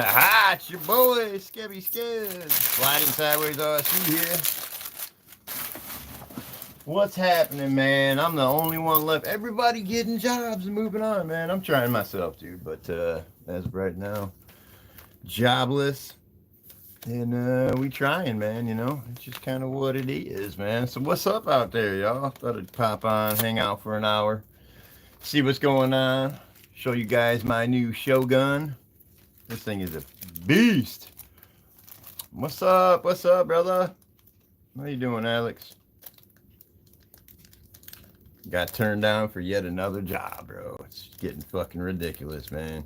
Ha! It's your boy, Skebby Skeb. Sliding sideways RC here. What's happening, man? I'm the only one left. Everybody getting jobs and moving on, man. I'm trying myself, dude, but as of right now, jobless. And we trying, man, you know. It's just kind of what it is, man. So what's up out there, y'all? Thought I'd pop on, hang out for an hour, see what's going on, show you guys my new Shogun. This thing is a beast. What's up? What's up, brother? How you doing, Alex? Got turned down for yet another job, bro. It's getting fucking ridiculous, man.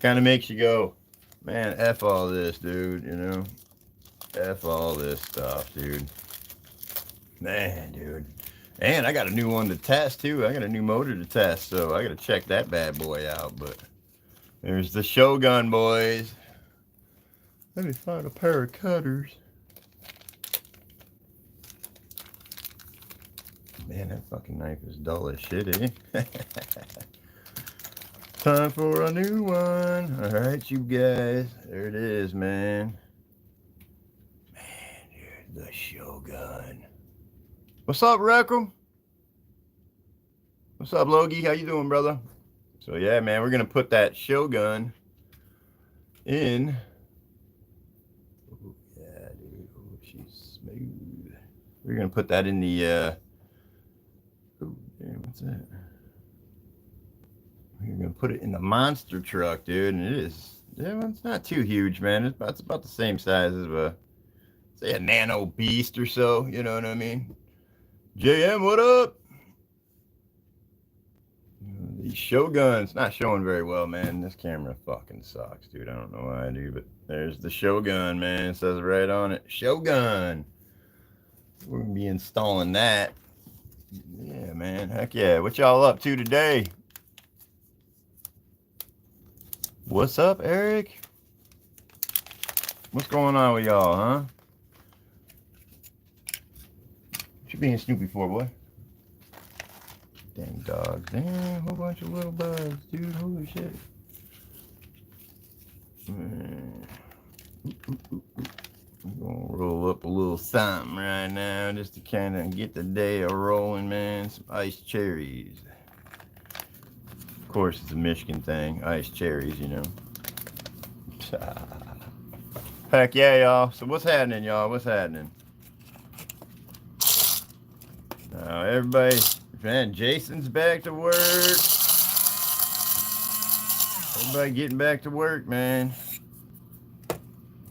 Kind of makes you go, man, F all this, dude, you know? F all this stuff, dude. Man, dude. And I got a new one to test, too. I got a new motor to test, so I got to check that bad boy out, but there's the Shogun, boys. Let me find a pair of cutters. Man, that fucking knife is dull as shit, eh? Time for a new one. All right, you guys. There it is, man. Man, dude, the Shogun. What's up, Reckham? What's up, Logie? How you doing, brother? So, yeah, man, we're going to put that Shogun in. Oh, yeah, dude. Oh, she's smooth. We're going to put that in the, oh, damn, what's that? We're going to put it in the monster truck, dude, and it is, yeah, it's not too huge, man. It's about the same size as say a nano beast or so, you know what I mean? JM, what up? These Shoguns, not showing very well, man. This camera fucking sucks, dude. I don't know why I do, but there's the Shogun, man. It says right on it, Shogun. We're gonna be installing that. Yeah, man. Heck yeah. What y'all up to today? What's up, Eric? What's going on with y'all, huh? What you being Snoopy for, boy? Dang dogs. Damn, whole bunch of little bugs, dude. Holy shit. I'm gonna roll up a little something right now just to kind of get the day a rolling, man. Some iced cherries. Of course, it's a Michigan thing. Iced cherries, you know. Heck yeah, y'all. So what's happening, y'all? What's happening? Now, everybody... Man, Jason's back to work. Everybody getting back to work, man.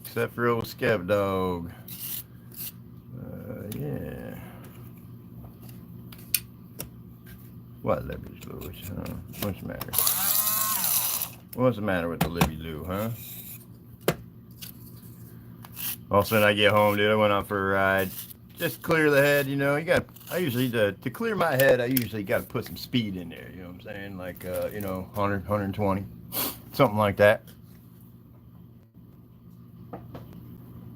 Except for old Skeb Dog. Yeah. What, Libby Lou? What's the matter? What's the matter with the Libby Lou, huh? All of a sudden I get home, dude. I went out for a ride. Just clear the head, you know. I usually, to clear my head, I usually got to put some speed in there, you know what I'm saying? Like, you know, 100, 120, something like that.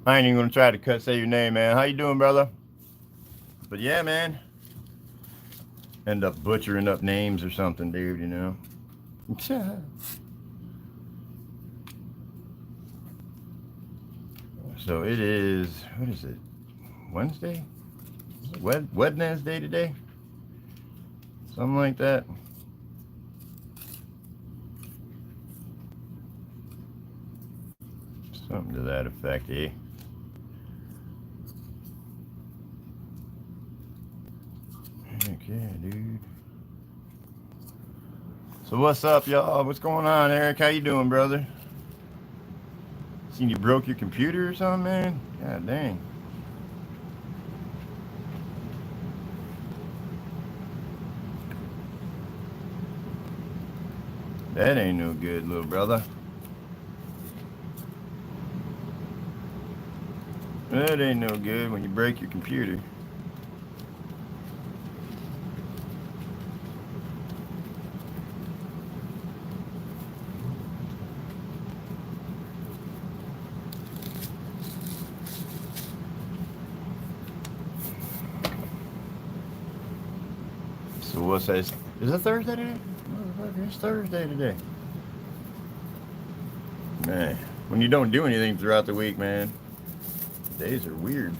I ain't even going to try to say your name, man. How you doing, brother? But yeah, man. End up butchering up names or something, dude, you know. So it is, what is it? Wednesday? Wednesday today? Something like that. Something to that effect, eh? Okay, dude. So what's up, y'all? What's going on, Eric? How you doing, brother? Seen you broke your computer or something, man? God dang. That ain't no good, little brother. That ain't no good when you break your computer. So what's that? Is it Thursday today? Motherfucker, it's Thursday today. Man, when you don't do anything throughout the week, man. Days are weird.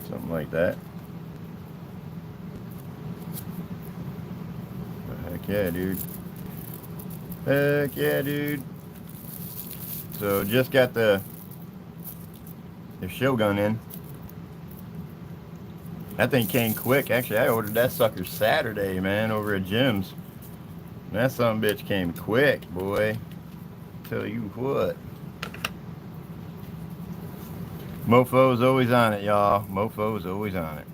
Something like that. Heck yeah, dude. Heck yeah, dude. So just got the Shogun in. That thing came quick. Actually, I ordered that sucker Saturday, man, over at Jim's. That son of a bitch came quick, boy. Tell you what. Mofo's always on it, y'all. Mofo's always on it.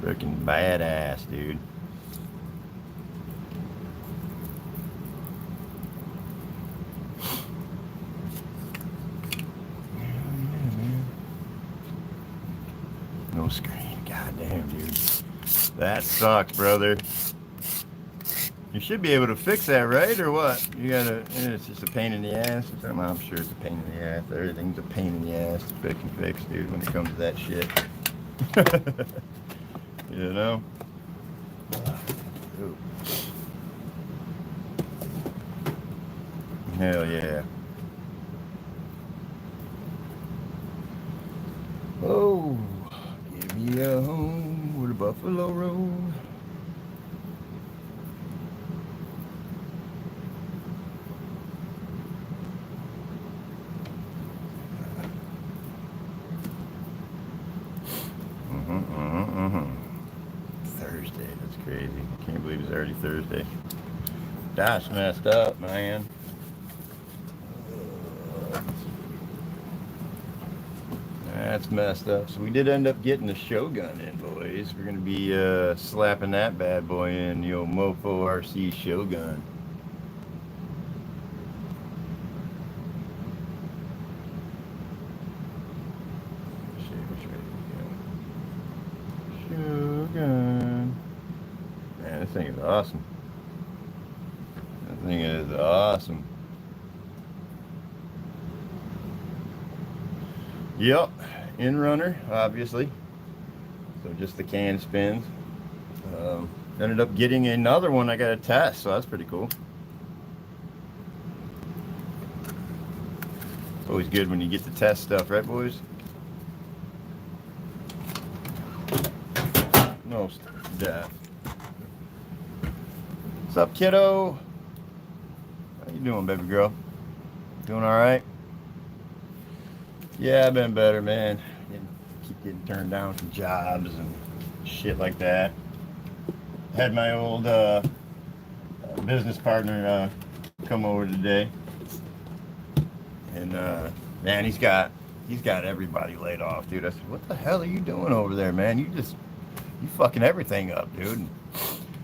Freaking badass, dude. No screen. Goddamn, dude. That sucks, brother. You should be able to fix that, right? Or what? You gotta, it's just a pain in the ass or something. I'm sure it's a pain in the ass. Everything's a pain in the ass to fix, dude, when it comes to that shit. You know? Ooh. Hell yeah. Oh, give me a home with a buffalo road. Thursday, that's crazy. Can't believe it's already Thursday. That's messed up, man. That's messed up. So we did end up getting the Shogun in, boys. We're gonna be slapping that bad boy in, the old Mofo RC Shogun. Shogun. Man, this thing is awesome. That thing is awesome. Yep, in runner, obviously. So just the can spins. Ended up getting another one I got to test, so that's pretty cool. It's always good when you get to test stuff, right, boys? No death. What's up, kiddo? How you doing, baby girl? Doing all right? Yeah, I've been better, man. Keep getting turned down for jobs and shit like that. Had my old business partner come over today, and man, he's got everybody laid off, dude. I said, "What the hell are you doing over there, man? You fucking everything up, dude." And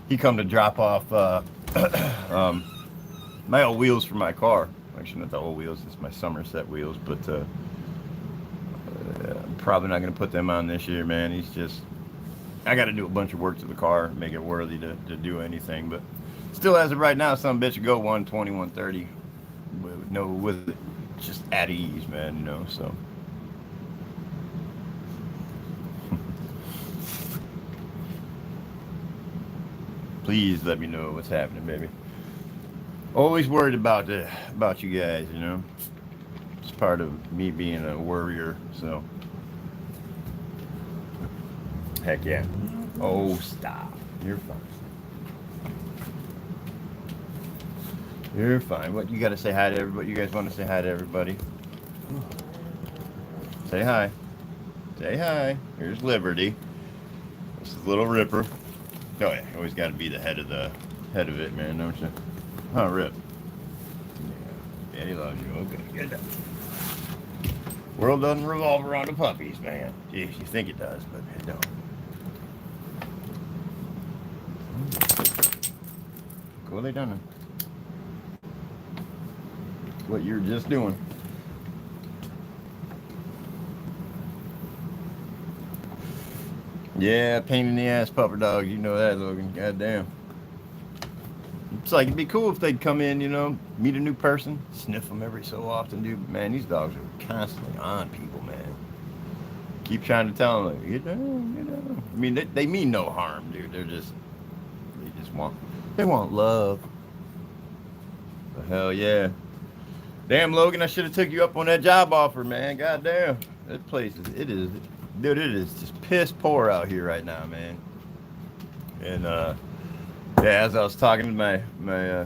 he come to drop off my old wheels for my car. Actually, not the old wheels; it's my Somerset wheels, but. I'm probably not going to put them on this year, man. I got to do a bunch of work to the car, make it worthy to do anything. But still, as of right now, some bitch would go 120, 130 with it just at ease, man, you know, so. Please let me know what's happening, baby. Always worried about you guys, you know. It's part of me being a worrier, so. Heck yeah. Oh, stop. You're fine. You're fine. What, you got to say hi to everybody? You guys want to say hi to everybody? Say hi. Say hi. Here's Liberty. This is Little Ripper. Oh yeah, always got to be the head of it, man, don't you? Huh, Rip? Yeah. Daddy loves you. Okay, good. World doesn't revolve around the puppies, man. Jeez, you think it does, but it don't. What are they done? What you're just doing. Yeah, pain in the ass pupper dog. You know that, Logan. Goddamn. It's like, it'd be cool if they'd come in, you know, meet a new person, sniff them every so often, dude. Man, these dogs are constantly on people, man. Keep trying to tell them, like, get down, get down. I mean, they mean no harm, dude. They just want love. But hell yeah. Damn, Logan, I should have took you up on that job offer, man. God damn. That place dude, it is just piss poor out here right now, man. And, yeah, as I was talking to my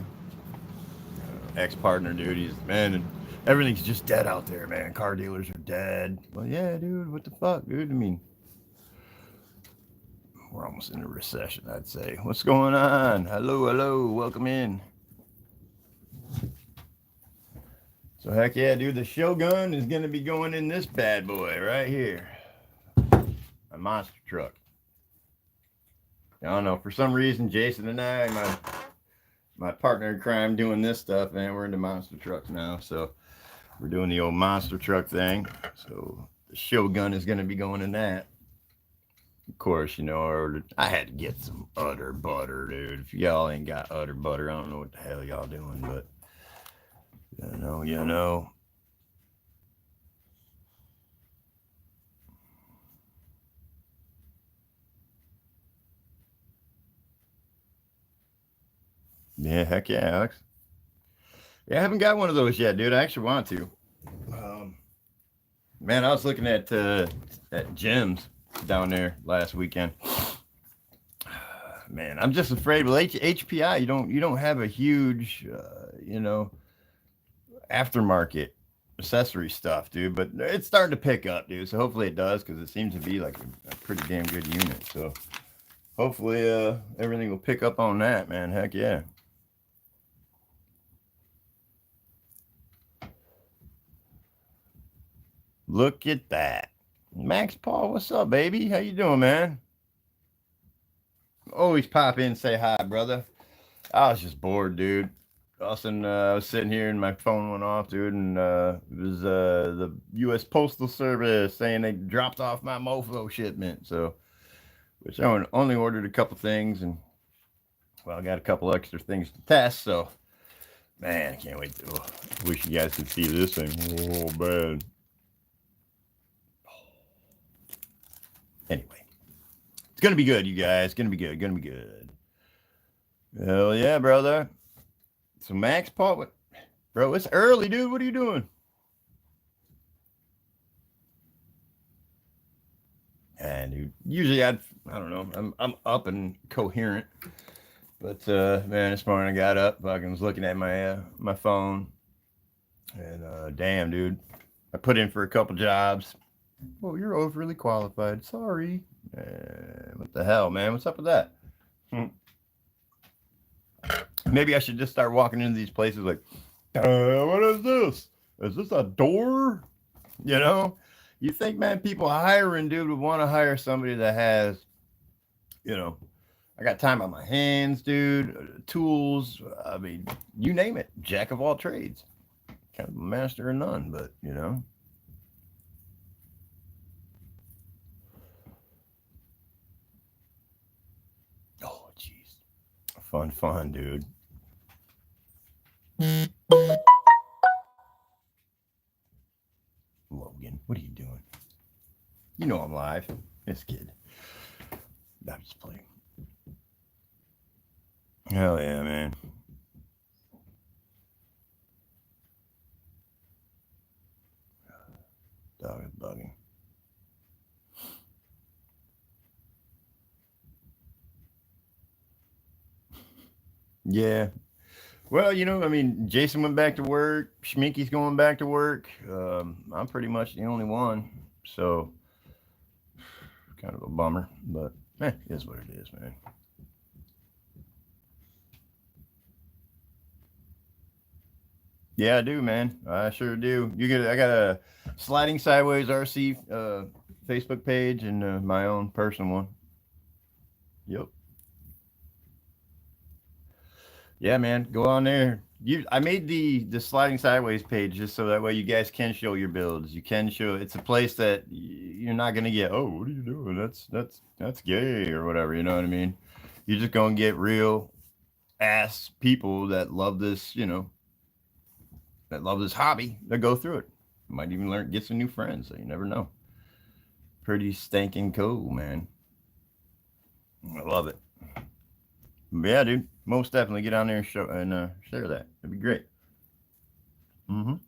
ex-partner, dude, man, and everything's just dead out there, man. Car dealers are dead. Well, yeah, dude, what the fuck, dude? I mean, we're almost in a recession, I'd say. What's going on? Hello, welcome in. So heck yeah, dude, the Shogun is gonna be going in this bad boy right here. A monster truck. I don't know, for some reason, Jason and I, my partner in crime, doing this stuff, man, we're into monster trucks now. So we're doing the old monster truck thing. So the Shogun is gonna be going in that. Of course, you know, I had to get some udder butter, dude. If y'all ain't got udder butter, I don't know what the hell y'all doing, but you know. Yeah, heck yeah, Alex. Yeah, I haven't got one of those yet, dude. I actually want to. Man, I was looking at gyms down there last weekend. Man, I'm just afraid with HPI, you don't have a huge, aftermarket accessory stuff, dude. But it's starting to pick up, dude. So hopefully it does, because it seems to be like a pretty damn good unit. So hopefully everything will pick up on that, man. Heck yeah. Look at that. Max Paul, what's up, baby? How you doing, man? Always pop in and say hi, brother. I was just bored, dude. Austin, I was sitting here and my phone went off, dude, and it was the U.S. Postal Service saying they dropped off my mofo shipment. So, which I only ordered a couple things, and well, I got a couple extra things to test. So, man, I can't wait to. Wish you guys could see this thing. Oh, bad. Anyway, it's gonna be good, you guys. Gonna be good. Gonna be good. Hell yeah, brother. So Max Paul, bro, it's early, dude. What are you doing? And dude, usually I don't know. I'm up and coherent, but man, this morning I got up. I was looking at my phone, and damn, dude, I put in for a couple jobs. Well, you're overly qualified. Sorry. What the hell, man? What's up with that? Maybe I should just start walking into these places like, what is this? Is this a door? You know? You think, man, people hiring, dude, would want to hire somebody that has, I got time on my hands, dude, tools. I mean, you name it. Jack of all trades. Kind of a master of none, but, Oh, jeez. Fun, dude. Logan, what are you doing? You know I'm live. This kid. I'm just playing. Hell yeah, man. Dog is bugging. Yeah. Well, I mean, Jason went back to work. Schminky's going back to work. I'm pretty much the only one. So, kind of a bummer. But, it is what it is, man. Yeah, I do, man. I sure do. I got a Sliding Sideways RC Facebook page and my own personal one. Yep. Yeah, man. Go on there. I made the Sliding Sideways page just so that way you guys can show your builds. You can show. It's a place that you're not gonna get. Oh, what are you doing? That's gay or whatever. You know what I mean? You're just gonna get real ass people that love this. That love this hobby. That go through it. Might even get some new friends. So you never know. Pretty stinking cool, man. I love it. But yeah, dude. Most definitely get on there and share that. That'd be great. Oh,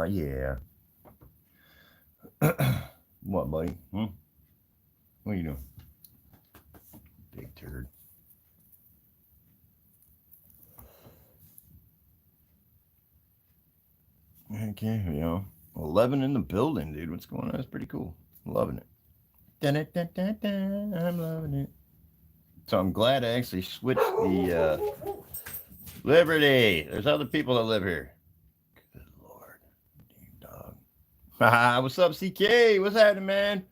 yeah. What, buddy? What are you doing? Big turd. Okay, 11 in the building, dude. What's going on? That's pretty cool. Loving it. Dun-dun-dun-dun-dun. I'm loving it. So I'm glad I actually switched the Liberty. There's other people that live here. Good Lord. Damn dog. What's up, CK? What's happening, man?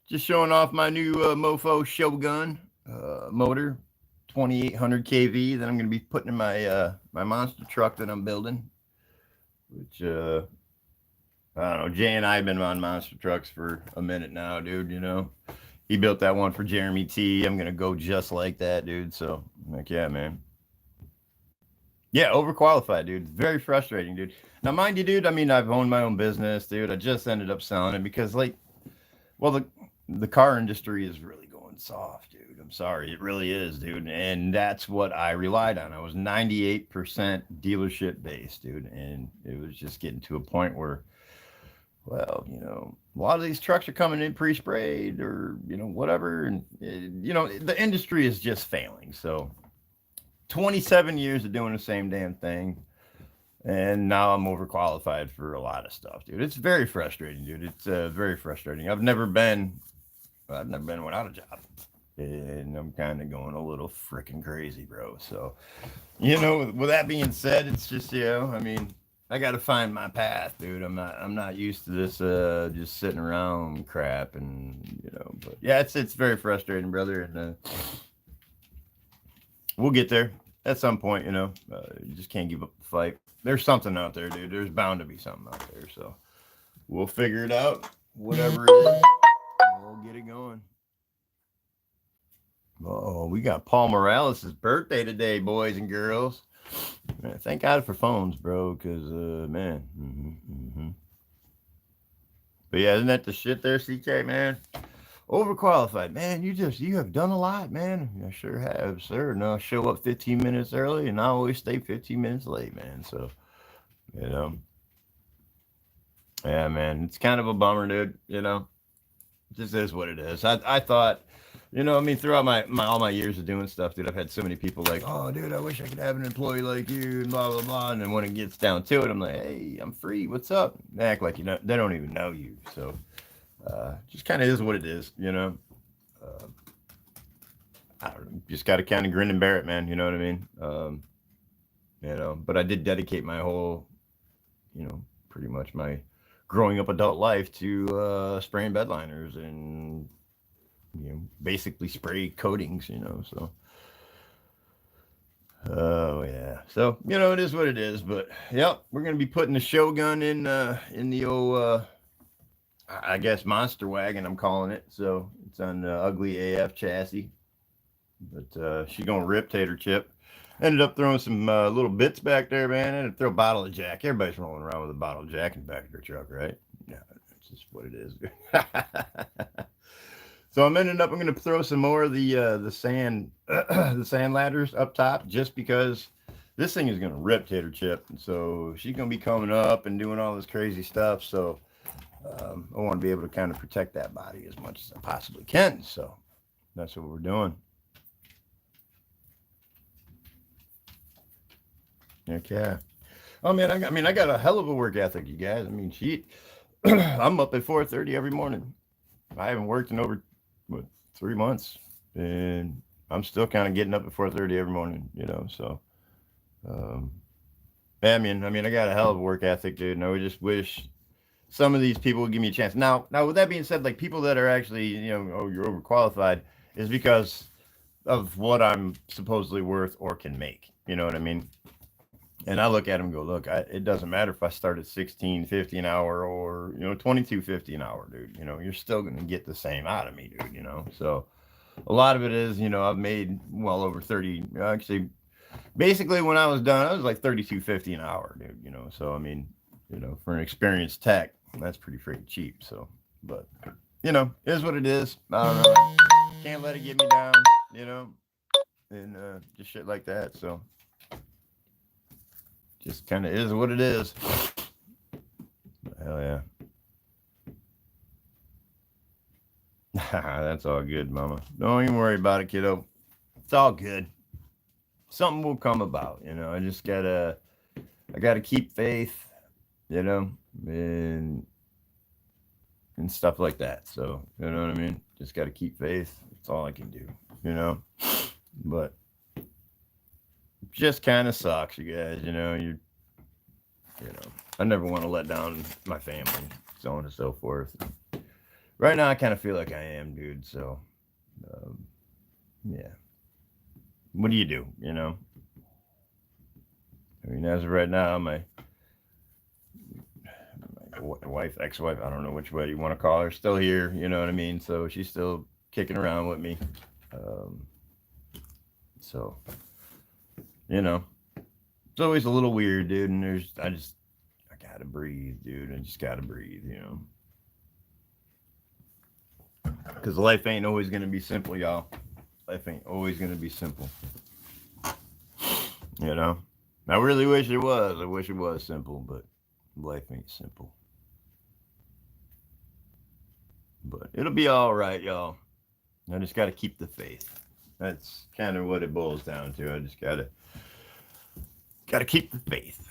Just showing off my new Mofo Shogun motor, 2800 kV that I'm going to be putting in my my monster truck that I'm building. Which I don't know. Jay and I have been on monster trucks for a minute now, dude. He built that one for Jeremy T. I'm gonna go just like that, dude. So, like, yeah, man. Yeah, overqualified, dude. Very frustrating, dude. Now, mind you, dude. I mean, I've owned my own business, dude. I just ended up selling it because, like, well, the car industry is really going soft, dude. I'm sorry, it really is, dude. And that's what I relied on. I was 98% dealership based, dude, and it was just getting to a point where, well, a lot of these trucks are coming in pre-sprayed or, whatever. And, the industry is just failing. So 27 years of doing the same damn thing. And now I'm overqualified for a lot of stuff, dude. It's very frustrating, dude. It's very frustrating. I've never been without a job. And I'm kind of going a little freaking crazy, bro. So, with that being said, it's just, I mean, I got to find my path, dude. I'm not used to this just sitting around crap, and but yeah, it's very frustrating, brother, and we'll get there at some point. You just can't give up the fight. There's something out there, dude. There's bound to be something out there, so we'll figure it out. Whatever it is, we'll get it going. Oh, we got Paul Morales' birthday today, boys and girls. Man, thank God for phones, bro, because, man. But yeah, isn't that the shit there, CK, man? Overqualified. Man, you have done a lot, man. I sure have, sir. And I'll show up 15 minutes early, and I always stay 15 minutes late, man. So, yeah, man, it's kind of a bummer, dude, Just is what it is. I thought, I mean, throughout my all my years of doing stuff, dude, I've had so many people like, oh, dude, I wish I could have an employee like you, and blah blah blah. And then when it gets down to it, I'm like, hey, I'm free. What's up? They act like they don't even know you. So, just kind of is what it is, I don't know, just got to kind of grin and bear it, man. You know what I mean? But I did dedicate my whole, pretty much my growing up adult life to spraying bed liners and basically spray coatings, so oh yeah, so it is what it is. But yep, we're gonna be putting the Shogun in the old I guess monster wagon, I'm calling it. So it's on the ugly AF chassis, but she's gonna rip, tater chip. Ended up throwing some little bits back there, man. And throw a bottle of Jack. Everybody's rolling around with a bottle of Jack in the back of their truck, right? Yeah, that's just what it is. So I'm going to throw some more of the sand the sand ladders up top, just because this thing is going to rip, tater chip. And so she's going to be coming up and doing all this crazy stuff. So I want to be able to kind of protect that body as much as I possibly can. So that's what we're doing. Okay. Oh man, I got a hell of a work ethic, you guys. I mean, I'm up at 4:30 every morning. I haven't worked in over 3 months, and I'm still kind of getting up at 4:30 every morning. So I mean, I got a hell of a work ethic, dude. And I would just wish some of these people would give me a chance. Now, with that being said, like people that are actually, oh, you're overqualified, is because of what I'm supposedly worth or can make. You know what I mean? And I look at them and go, look, it doesn't matter if I start at $16.50 an hour or, $22.50 an hour, dude. You're still going to get the same out of me, dude, So a lot of it is, I've made well over 30. Actually, basically when I was done, I was like $32.50 an hour, dude, So, I mean, for an experienced tech, that's pretty freaking cheap. So, but, it is what it is. I don't know. Can't let it get me down, and just shit like that. So. just kind of is what it is. Hell yeah. That's all good, mama. Don't even worry about it, kiddo. It's all good. Something will come about, you know. I gotta keep faith, you know, and stuff like that. So, you know what I mean? Just gotta keep faith. That's all I can do, you know. But just kind of sucks, you guys, you know, you know, I never want to let down my family, so on and so forth. Right now, I kind of feel like I am, dude. So, um, yeah. What do? You know? I mean, as of right now, my wife, ex-wife, I don't know which way you want to call her, still here. You know what I mean? So she's still kicking around with me. Um, so, you know, it's always a little weird, dude. And I gotta breathe, dude. I just gotta breathe, you know. Because life ain't always gonna be simple, y'all. Life ain't always gonna be simple. You know? I really wish it was. I wish it was simple, but life ain't simple. But it'll be all right, y'all. I just got to keep the faith. That's kind of what it boils down to. I just got to keep the faith.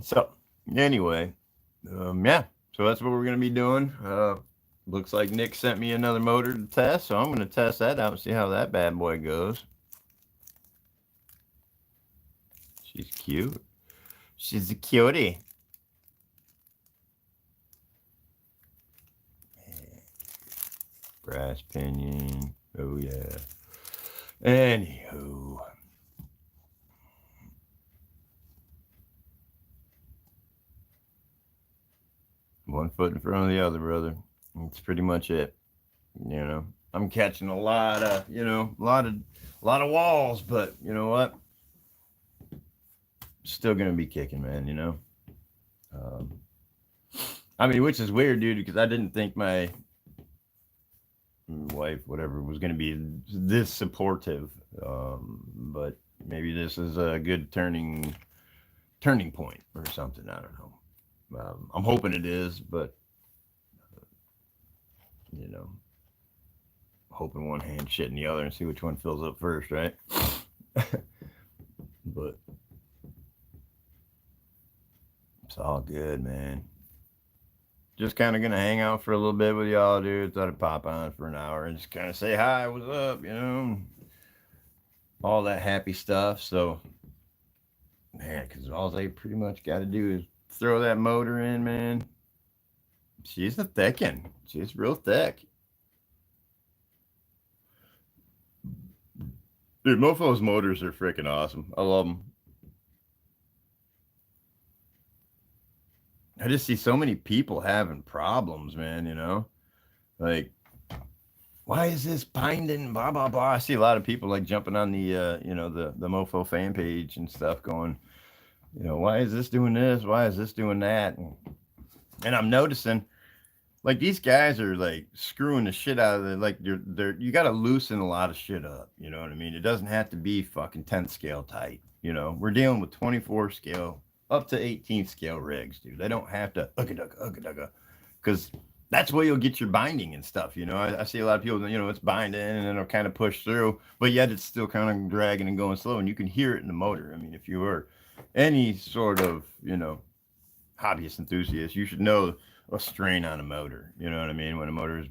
So, anyway, yeah. So that's what we're going to be doing. Looks like Nick sent me another motor to test, so I'm going to test that out and see how that bad boy goes. She's cute. She's a cutie. Brass pinion. Oh, yeah. Anywho. One foot in front of the other, brother. That's pretty much it. You know, I'm catching a lot of, you know, a lot of walls, but you know what? Still gonna be kicking, man. You know. I mean, which is weird, dude, because I didn't think my wife, whatever, was gonna be this supportive. But maybe this is a good turning point or something. I don't know. I'm hoping it is, but you know, hoping one hand, shit in the other, and see which one fills up first, right? But it's all good, man. Just kind of gonna hang out for a little bit with y'all, dude. Thought I'd pop on for an hour and just kind of say hi, what's up, you know, all that happy stuff. So, man, because all they pretty much got to do is throw that motor in, man. She's a thickin'. She's real thick. Dude, Mofo's motors are freaking awesome. I love them. I just see so many people having problems, man, you know? Like, why is this binding, blah, blah, blah. I see a lot of people, like, jumping on the, you know, the Mofo fan page and stuff going, you know, why is this doing this? Why is this doing that? And I'm noticing, like, these guys are, like, screwing the shit out of it. Like, you got to loosen a lot of shit up. You know what I mean? It doesn't have to be fucking 10th scale tight. You know, we're dealing with 24 scale up to 18th scale rigs, dude. They don't have to because that's where you'll get your binding and stuff. You know, I see a lot of people, you know, it's binding and it'll kind of push through, but yet it's still kind of dragging and going slow, and you can hear it in the motor. I mean, if you were any sort of, you know, hobbyist enthusiast, you should know a strain on a motor. You know what I mean? When a motor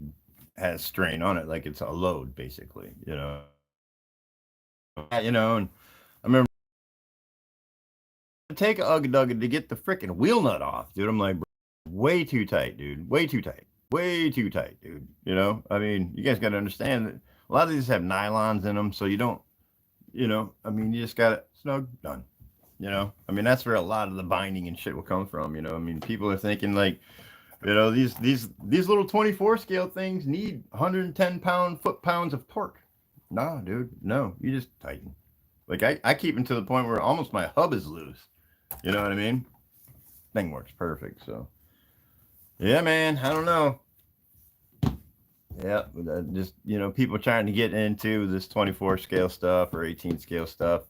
has strain on it, like it's a load, basically. You know, and I remember take a Ugga to get the freaking wheel nut off, dude. I'm like, way too tight, dude. Way too tight, dude. You know, I mean, you guys got to understand that a lot of these have nylons in them, so you don't, you know, I mean, you just got it snug, done. You know, I mean, that's where a lot of the binding and shit will come from. You know, I mean, people are thinking like, you know, these little 24 scale things need 110 foot-pounds of torque. No, dude, no, you just tighten. Like I keep them to the point where almost my hub is loose. You know what I mean? Thing works perfect. So, yeah, man, I don't know. Yeah, just, you know, people trying to get into this 24 scale stuff or 18 scale stuff.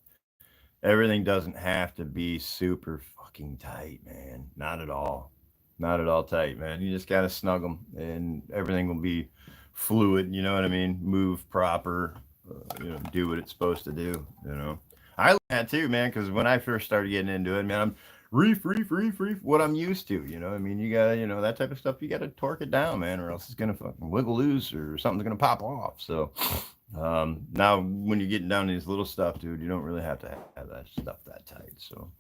everything doesn't have to be super fucking tight, man. Not at all. Not at all tight, man. You just gotta snug them, and everything will be fluid. You know what I mean? Move proper. Do what it's supposed to do. I like that too, man. Because when I first started getting into it, man, I'm reef. What I'm used to. I mean, you gotta, that type of stuff. You gotta torque it down, man, or else it's gonna fucking wiggle loose, or something's gonna pop off. So now, when you're getting down to these little stuff, dude, you don't really have to have that stuff that tight. So,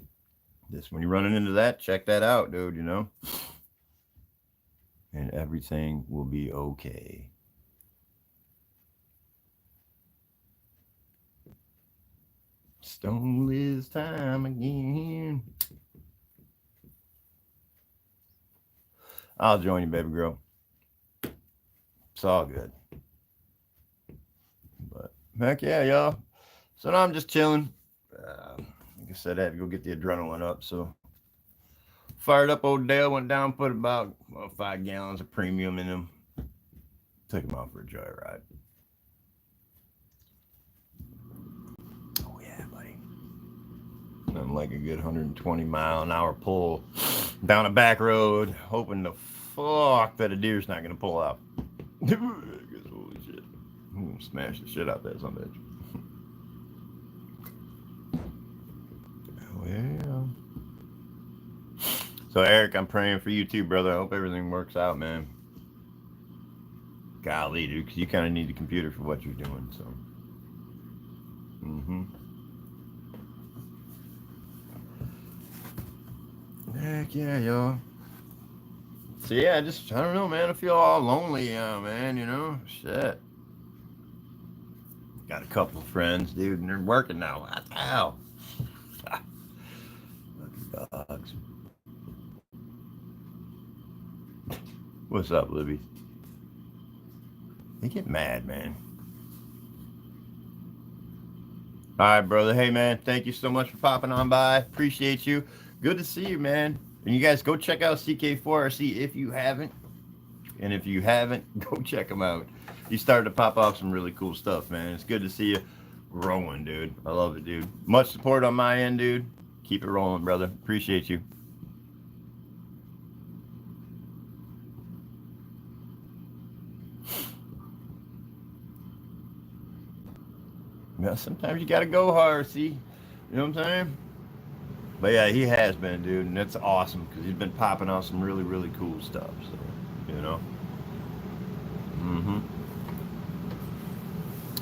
this when you're running into that, check that out, dude. And everything will be okay. Stone Liz time again. I'll join you, baby girl. It's all good. But heck yeah, y'all. So now I'm just chilling. Like I said, I had to go get the adrenaline up. So fired up old Dale, went down, put about 5 gallons of premium in him. Took him out for a joyride. Oh yeah, buddy. I'm like a good 120-mile-an-hour pull down a back road, hoping the fuck that a deer's not gonna pull out. Holy shit. I'm gonna smash the shit out that son of a bitch. Oh yeah. So Eric, I'm praying for you too, brother. I hope everything works out, man. Golly, dude, because you kind of need the computer for what you're doing, so. Heck yeah, y'all. So yeah, I don't know, man. I feel all lonely, man, shit. Got a couple of friends, dude, and they're working now. What the hell? Fucking dogs. What's up, Libby? They get mad, man. All right, brother. Hey, man, thank you so much for popping on by. Appreciate you. Good to see you, man. And you guys go check out CK4RC if you haven't. And if you haven't, go check them out. You started to pop off some really cool stuff, man. It's good to see you growing, dude. I love it, dude. Much support on my end, dude. Keep it rolling, brother. Appreciate you. Yeah, sometimes you gotta go hard, see? You know what I'm saying? But yeah, he has been, dude, and that's awesome because he's been popping out some really, really cool stuff. So,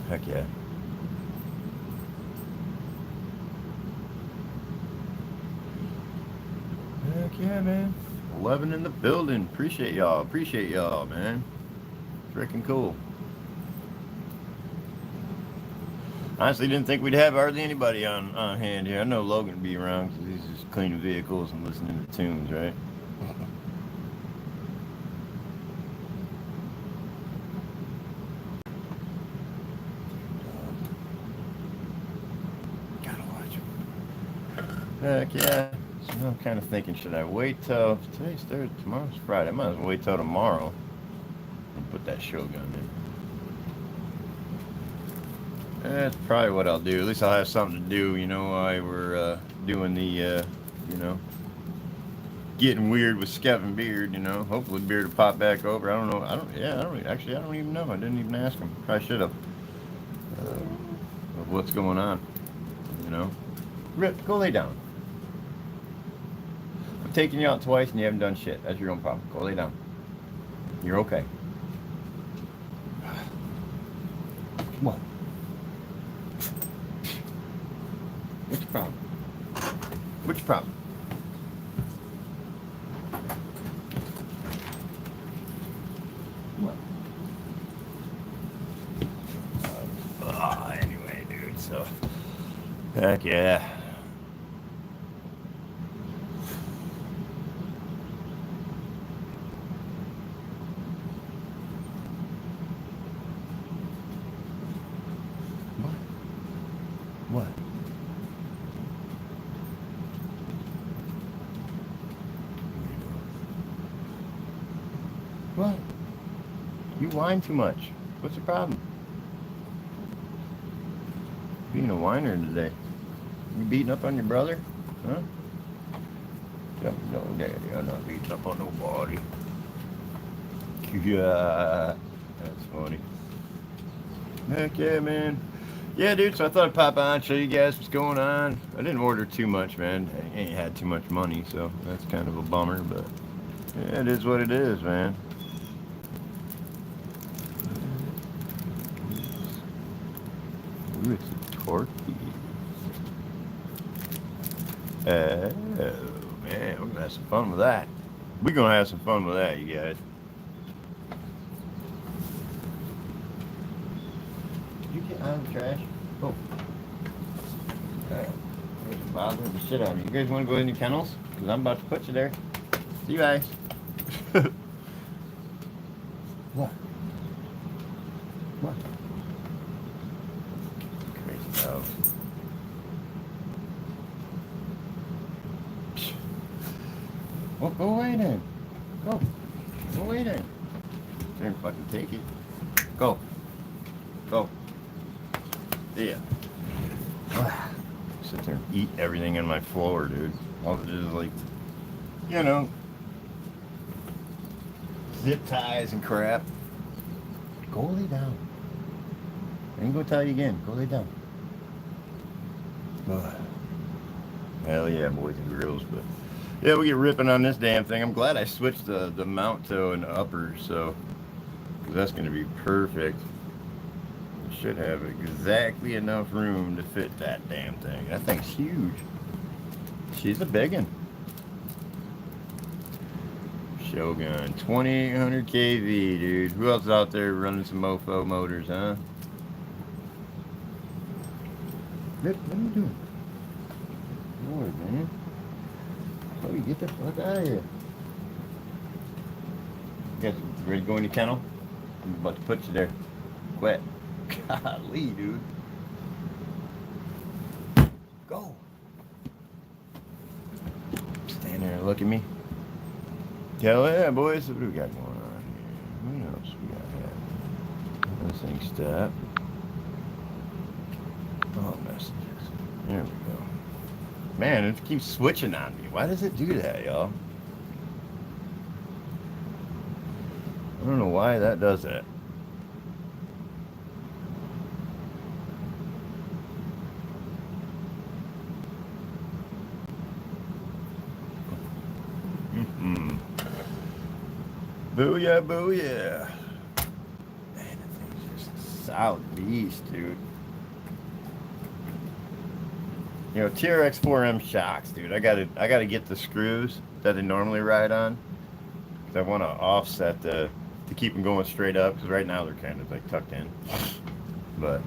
Heck yeah. Heck yeah, man. 11 in the building. Appreciate y'all, man. Freaking cool. Honestly, didn't think we'd have hardly anybody on hand here. I know Logan would be around because he's just cleaning vehicles and listening to tunes, right? Gotta watch him. Heck yeah. So now I'm kind of thinking, should I wait till today's Thursday, tomorrow's Friday? I might as well wait till tomorrow and put that Shogun in. That's probably what I'll do. At least I'll have something to do, while we're doing the, getting weird with Skevin Beard, Hopefully Beard will pop back over. I don't know. I don't even know. I didn't even ask him. Probably should have. Of what's going on, Rip, go lay down. I'm taking you out twice and you haven't done shit. That's your own problem. Go lay down. You're okay. Come on. What's your problem? What's your problem? What? Anyway, dude, so heck yeah. What? What? You whine too much. What's the problem? Being a whiner today. You beating up on your brother? Huh? No, Daddy, I'm not beating up on nobody. Yeah, that's funny. Heck yeah, man. Yeah, dude, so I thought I'd pop on, show you guys what's going on. I didn't order too much, man. I ain't had too much money, so that's kind of a bummer, but yeah, it is what it is, man. Ooh, it's a turkey. Oh, man, we're gonna have some fun with that. We're gonna have some fun with that, you guys. Did you get out of the trash? Oh. Alright. It's bothering the shit out of me. You guys wanna go in your kennels? Because I'm about to put you there. See you guys. What? What? Crazy dog. Well, go away then. Go. Go away then. There and fucking take it. Go. Go. Yeah. Sit there and eat everything in my floor, dude. All it is like, you know, zip ties and crap. Go lay down. I ain't gonna tell you again. Go lay down. Hell yeah, boys and girls. But yeah, we get ripping on this damn thing. I'm glad I switched the mount to an upper, so that's gonna be perfect. It should have exactly enough room to fit that damn thing. That thing's huge. She's a big one. Shogun 2800 kV, dude. Who else is out there running some mofo motors, huh? Rip, what are you doing? Lord, man. Oh, you get the fuck out of here. You guys ready to go in your kennel? I'm about to put you there. Quit. Golly, dude. Go. Stand there and look at me. Hell yeah, boys. What do we got going on here? What else we got here? This thing step. Oh, messages. There we go. Man, it keeps switching on me. Why does it do that, y'all? I don't know why that does that. Booyah, booyah. Man, that thing's just a solid beast, dude. You know, TRX 4M shocks, dude. I gotta get the screws that they normally ride on. Cause I want to offset to keep them going straight up. Cause right now they're kind of like tucked in. But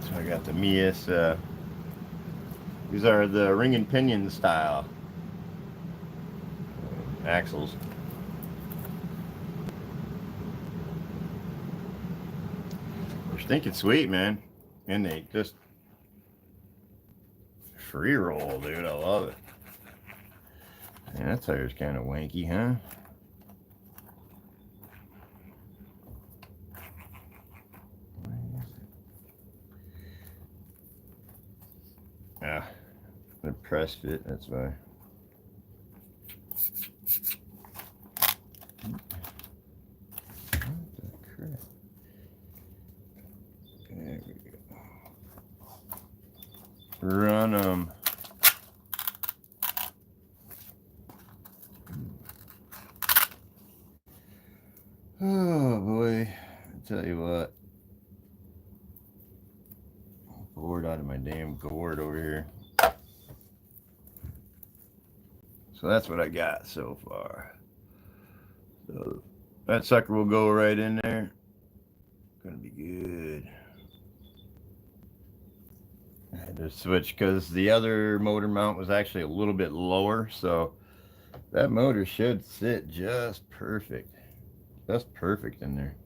so I got the Mias. These are the ring and pinion style axles. They're stinking sweet, man. And they just free roll, dude. I love it. Man, that tire's kind of wanky, huh? Ah, the press fit, that's why. There we go. Run them. Oh boy, I tell you what. I'm bored out of my damn gourd over here. So that's what I got so far. So that sucker will go right in there. Gonna be good. I had to switch because the other motor mount was actually a little bit lower, so that motor should sit just perfect. Just perfect in there.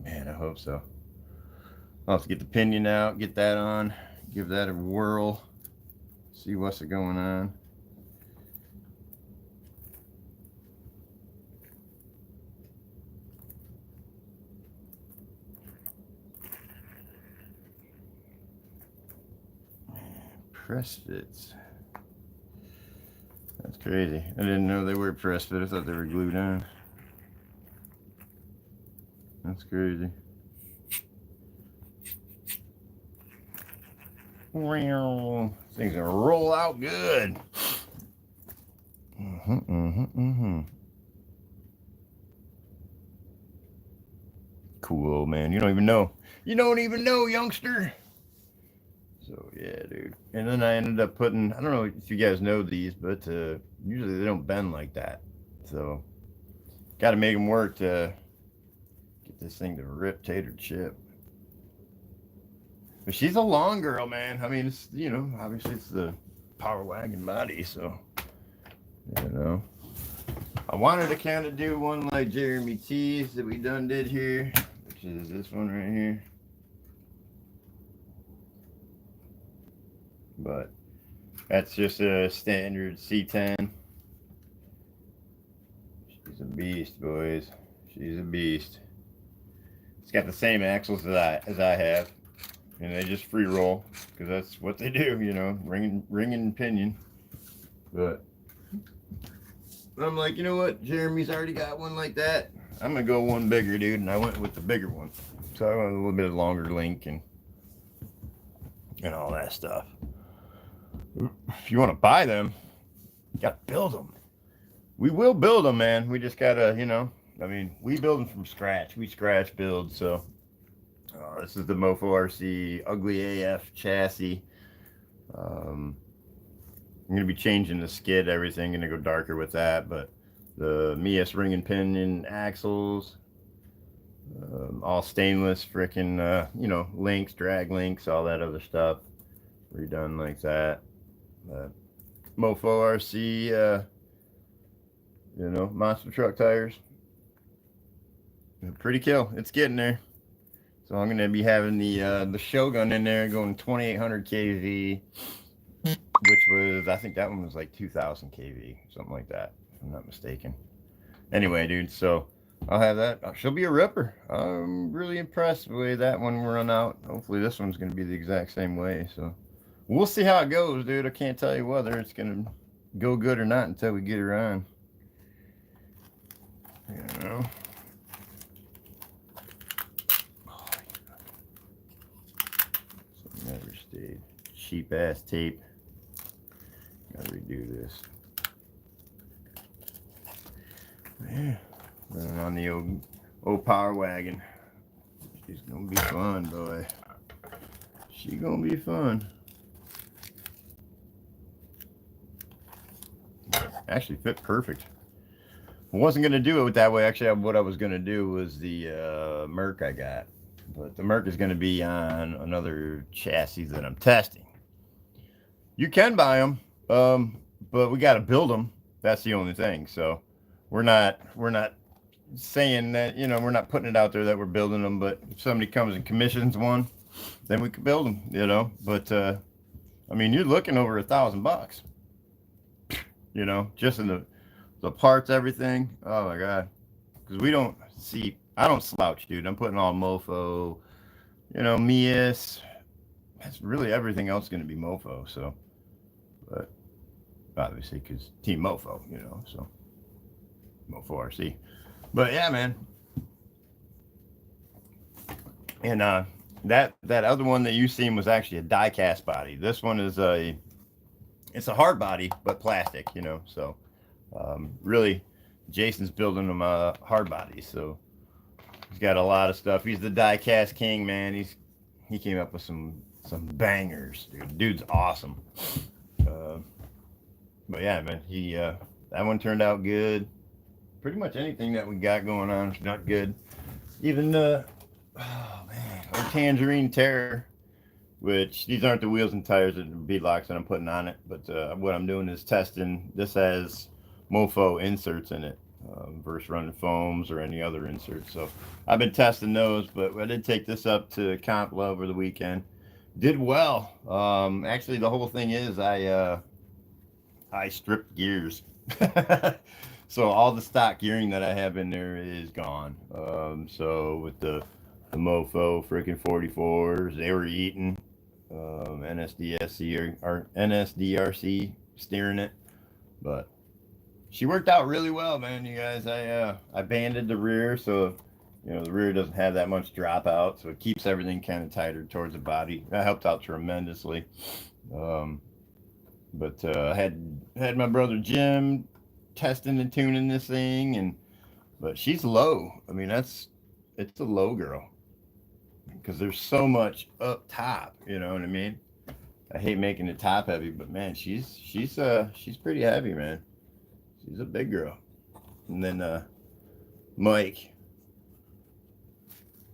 Man, I hope so. I'll have to get the pinion out, get that on, give that a whirl, see what's going on. press fits. That's crazy. I didn't know they were press fit. I thought they were glued on. That's crazy. Wow. Things gonna roll out good. Cool, man. You don't even know. You don't even know, youngster. So yeah, dude. And then I ended up putting, I don't know if you guys know these, but usually they don't bend like that. So got to make them work to get this thing to rip tater chip. But she's a long girl, man. I mean, it's, you know, obviously it's the Power Wagon body, so, you know. I wanted to kind of do one like Jeremy T's that we done did here, which is this one right here. But that's just a standard C10. She's a beast, boys. She's a beast. It's got the same axles as I have, and they just free roll because that's what they do, you know, ring and pinion. But I'm like, you know what? Jeremy's already got one like that. I'm gonna go one bigger, dude, and I went with the bigger one. So I went a little bit longer link and all that stuff. If you want to buy them, you got to build them. We will build them, man. We just gotta, you know, I mean, we build them from scratch. We scratch build. So this is the Mofo RC Ugly AF chassis. I'm gonna be changing the skid, everything. Gonna go darker with that, but the Mias ring and pinion axles, all stainless, freaking, you know, links, drag links, all that other stuff, redone like that. Mofo RC, you know, monster truck tires. Pretty kill. It's getting there. So I'm gonna be having the Shogun in there going 2800 kV, which was, I think that one was like 2000 kV, something like that, if I'm not mistaken. Anyway, dude, so I'll have that. She'll be a ripper. I'm really impressed with the way that one run out. Hopefully this one's gonna be the exact same way. So we'll see how it goes, dude. I can't tell you whether it's gonna go good or not until we get her on. You know. Never stayed. Cheap ass tape. Gotta redo this. Yeah. Running on the old Power Wagon. She's gonna be fun, boy. She gonna be fun. Actually fit perfect. I wasn't gonna do it that way. Actually, what I was gonna do was the Merc I got, but the Merc is gonna be on another chassis that I'm testing. You can buy them, but we got to build them. That's the only thing. So we're not saying that, you know, we're not putting it out there that we're building them. But if somebody comes and commissions one, then we can build them. You know, but I mean, you're looking over $1,000. You know, just in the parts, everything. Oh my God, because we don't see. I don't slouch, dude. I'm putting all Mofo. You know, Mias. That's really everything else going to be Mofo. So, but obviously, because Team Mofo, you know, so Mofo RC. But yeah, man. And that other one that you seen was actually a die cast body. This one is it's a hard body but plastic, you know. So really, Jason's building them hard bodies. So he's got a lot of stuff. He's the die cast king, man. He came up with some bangers, dude. Dude's awesome. But yeah, man, that one turned out good. Pretty much anything that we got going on is not good. Even oh man, our Tangerine Terror, which these aren't the wheels and tires and beadlocks that I'm putting on it, but what I'm doing is testing. This has Mofo inserts in it versus running foams or any other inserts. So I've been testing those, but I did take this up to Compla over the weekend. Did well. Actually, the whole thing is I stripped gears. So all the stock gearing that I have in there is gone. So with the Mofo freaking 44s, they were eating. or NSDRC steering it, but she worked out really well, man. You guys, I banded the rear, so the rear doesn't have that much dropout, so it keeps everything kind of tighter towards the body. That helped out tremendously. Um, but I had my brother Jim testing and tuning this thing, but she's low. I mean, it's a low girl because there's so much up top. You know what I mean? I hate making it top heavy, but man, she's pretty heavy, man. She's a big girl. And then Mike,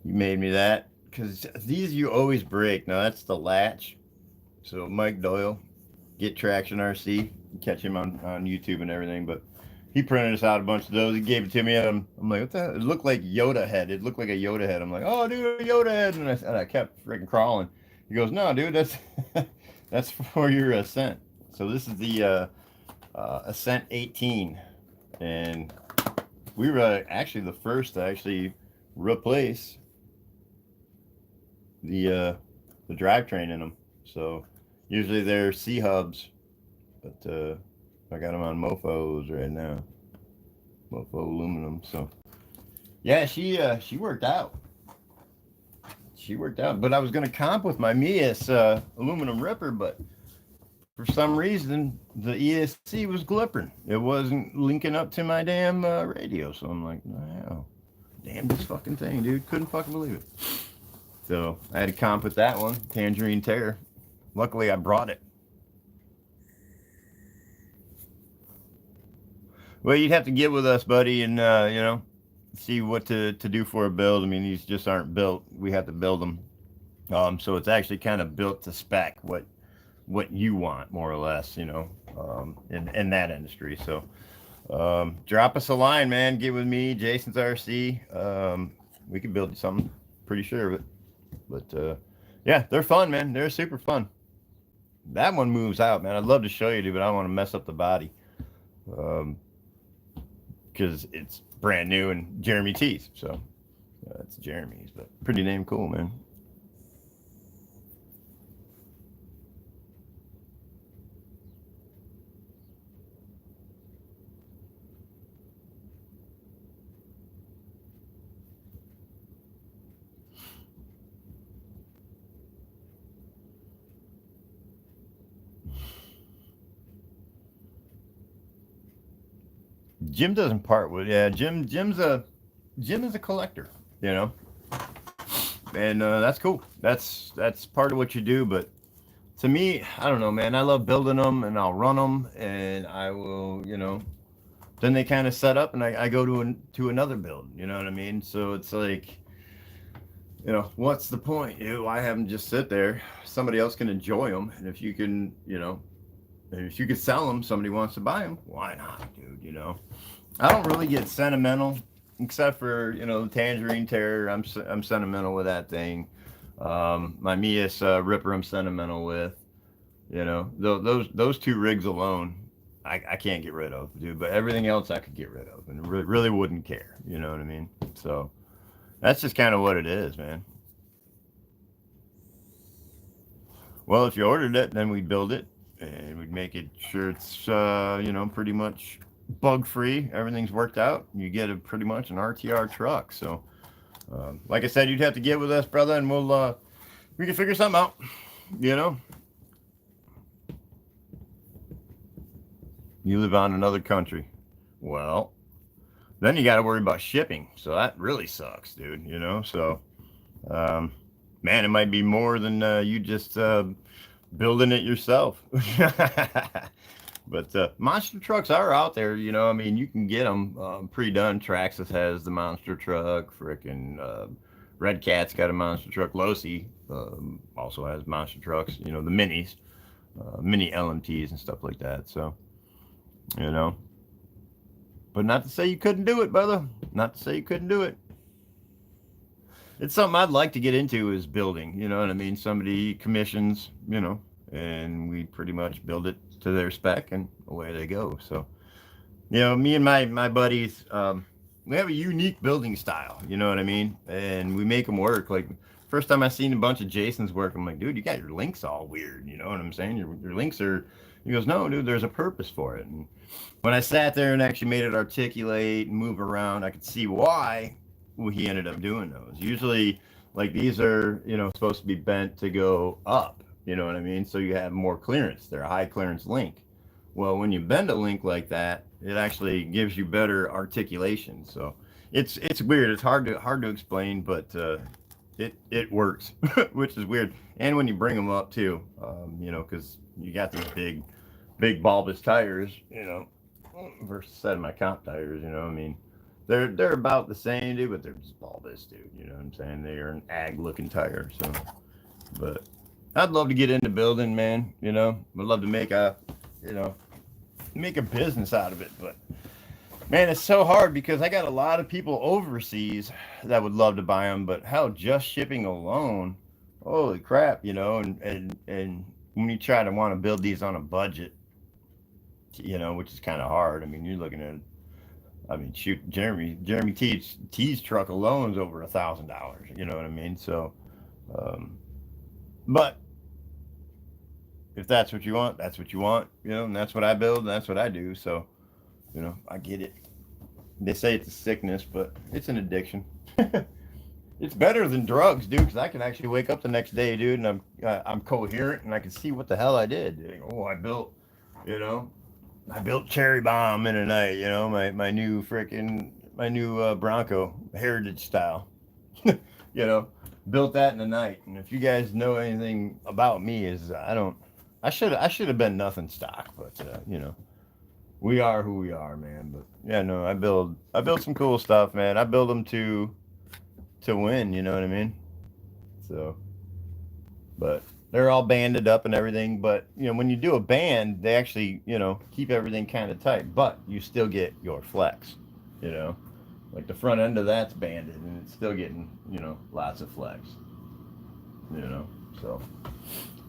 you made me that because these you always break. Now that's the latch. So Mike Doyle, Get Traction RC, catch him on YouTube and everything. But he printed us out a bunch of those. He gave it to me, and I'm like, what the hell? It looked like Yoda head. It looked like a Yoda head. I'm like, oh, dude, a Yoda head. And I kept freaking crawling. He goes, no, dude, that's for your Ascent. So this is the Ascent 18, and we were actually the first to actually replace the drivetrain in them. So usually they're C hubs, but I got them on Mofos right now, Mofo aluminum. So yeah, she worked out. She worked out, but I was gonna comp with my Mias aluminum ripper, but for some reason the ESC was glippering. It wasn't linking up to my damn radio. So I'm like, wow, damn this fucking thing, dude. Couldn't fucking believe it. So I had to comp with that one, Tangerine Terror. Luckily I brought it. Well, you'd have to get with us, buddy, and see what to do for a build. I mean, these just aren't built. We have to build them. So it's actually kind of built to spec what you want, more or less, in that industry. So drop us a line, man. Get with me, Jason's RC. We can build you something. Pretty sure of it. But yeah, they're fun, man. They're super fun. That one moves out, man. I'd love to show you, dude, but I don't want to mess up the body. Because it's brand new and Jeremy T's. So it's Jeremy's, but pretty damn cool, man. Jim doesn't part with Jim is a collector, and that's cool. That's part of what you do. But to me, I don't know, man. I love building them, and I'll run them, and I will, then they kind of set up, and I go to another build. You know what I mean? So it's like, what's the point? Why have them just sit there? Somebody else can enjoy them, and if you can, if you could sell them, somebody wants to buy them, why not, dude? I don't really get sentimental, except for the Tangerine Terror. I'm sentimental with that thing. My Mias Ripper, I'm sentimental with. Those two rigs alone, I can't get rid of, dude. But everything else I could get rid of, and really wouldn't care. You know what I mean? So that's just kind of what it is, man. Well, if you ordered it, then we'd build it, and we'd make it sure it's pretty much bug free. Everything's worked out. You get pretty much an RTR truck. So like I said, you'd have to get with us, brother, and we can figure something out. You live on another country. Well, then you got to worry about shipping. So that really sucks, dude. So man, it might be more than you just building it yourself. But monster trucks are out there, I mean, you can get them pre-done. Traxxas has the monster truck. Frickin' Red Cat's got a monster truck. Losi also has monster trucks, the minis, mini LMTs and stuff like that. So, but not to say you couldn't do it, brother. Not to say you couldn't do it. It's something I'd like to get into, is building, you know what I mean? Somebody commissions, and we pretty much build it to their spec, and away they go. So, me and my buddies, we have a unique building style, you know what I mean? And we make them work. Like First time I seen a bunch of Jason's work, I'm like, dude, you got your links all weird. You know what I'm saying? Your links are. He goes, no, dude, there's a purpose for it. And when I sat there and actually made it articulate and move around, I could see why he ended up doing those. Usually, like these are, supposed to be bent to go up. You know what I mean? So you have more clearance. They're a high clearance link. Well, when you bend a link like that, it actually gives you better articulation. So it's weird. It's hard to explain, but it works, which is weird. And when you bring them up too, because you got these big bulbous tires, versus a set of my comp tires. I mean, they're about the same, dude, but they're just bulbous, dude. You know what I'm saying? They are an ag looking tire. So, but I'd love to get into building, man. I'd love to make a business out of it, but man, it's so hard because I got a lot of people overseas that would love to buy them, but hell, just shipping alone, holy crap, and when you try to want to build these on a budget, which is kind of hard. I mean, you're looking at, shoot, Jeremy T's truck alone is over $1,000. You know what I mean? So, but if that's what you want, that's what you want, and that's what I build, and that's what I do. So, I get it. They say it's a sickness, but it's an addiction. It's better than drugs, dude, because I can actually wake up the next day, dude, and I'm coherent, and I can see what the hell I did. Oh, I built Cherry Bomb in a night, my new Bronco Heritage style. Built that in a night. And if you guys know anything about me, is I should have been nothing stock, but we are who we are, man. But yeah, no, I build some cool stuff, man. I build them to win, you know what I mean? So, but they're all banded up and everything. But when you do a band, they actually keep everything kind of tight, but you still get your flex, like the front end of that's banded and it's still getting lots of flex, so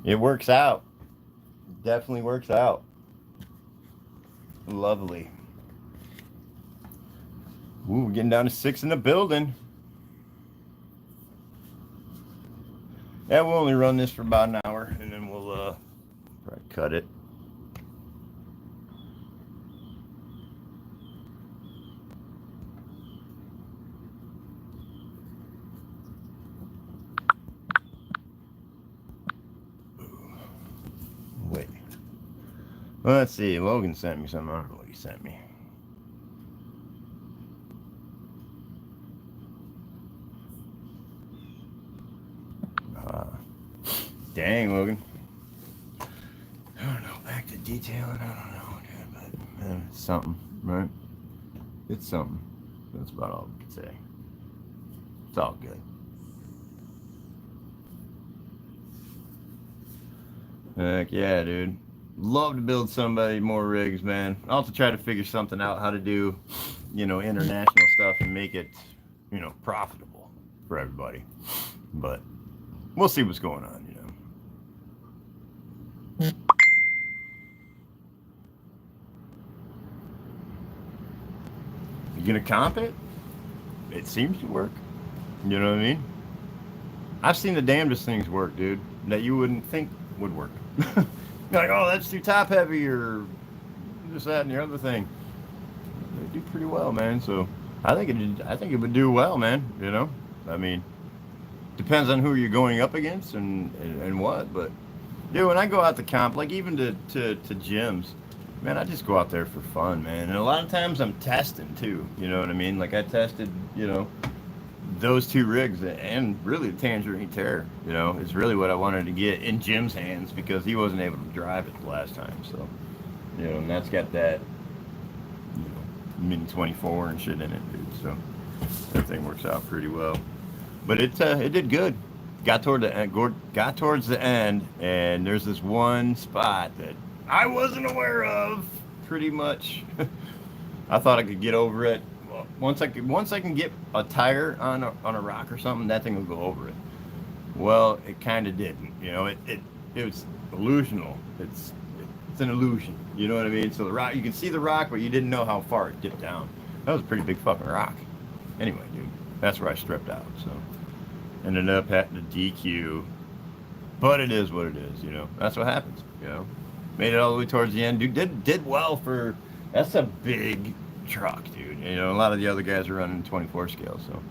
it works out. Definitely works out. Lovely. Ooh, we're getting down to 6 in the building. Yeah, we'll only run this for about an hour, and then we'll probably cut it. Wait. Well, let's see. Logan sent me something. I don't know what he sent me. Dang, Logan. I don't know. Back to detailing. I don't know, dude. But man, it's something, right? It's something. That's about all we can say. It's all good. Heck yeah, dude. Love to build somebody more rigs, man. I'll also try to figure something out how to do, international stuff and make it, profitable for everybody. But we'll see what's going on, You gonna comp it? It seems to work. You know what I mean? I've seen the damnedest things work, dude, that you wouldn't think would work. You're like, oh, that's too top heavy, or this, that, and the other thing. They do pretty well, man. So I think it would do well, man. I mean, depends on who you're going up against and what. But dude, when I go out to comp, like even to gyms, man, I just go out there for fun, man. And a lot of times I'm testing too. You know what I mean? Like I tested, those 2 rigs and really the Tangerine Terror, is really what I wanted to get in Jim's hands because he wasn't able to drive it the last time. So, and that's got that, Mini 24 and shit in it, dude. So everything works out pretty well. But it did good. Got towards the end, and there's this one spot that I wasn't aware of. Pretty much, I thought I could get over it. Once I can get a tire on a rock or something, that thing will go over it. Well, it kind of didn't. It was illusional. It's an illusion. You know what I mean? So the rock, you can see the rock, but you didn't know how far it dipped down. That was a pretty big fucking rock. Anyway, dude, that's where I stripped out. So Ended up having to DQ. But it is what it is, you know. That's what happens, you know. Made it all the way towards the end. Dude did well for, that's a big truck, dude. You know, a lot of the other guys are running 24 scale, so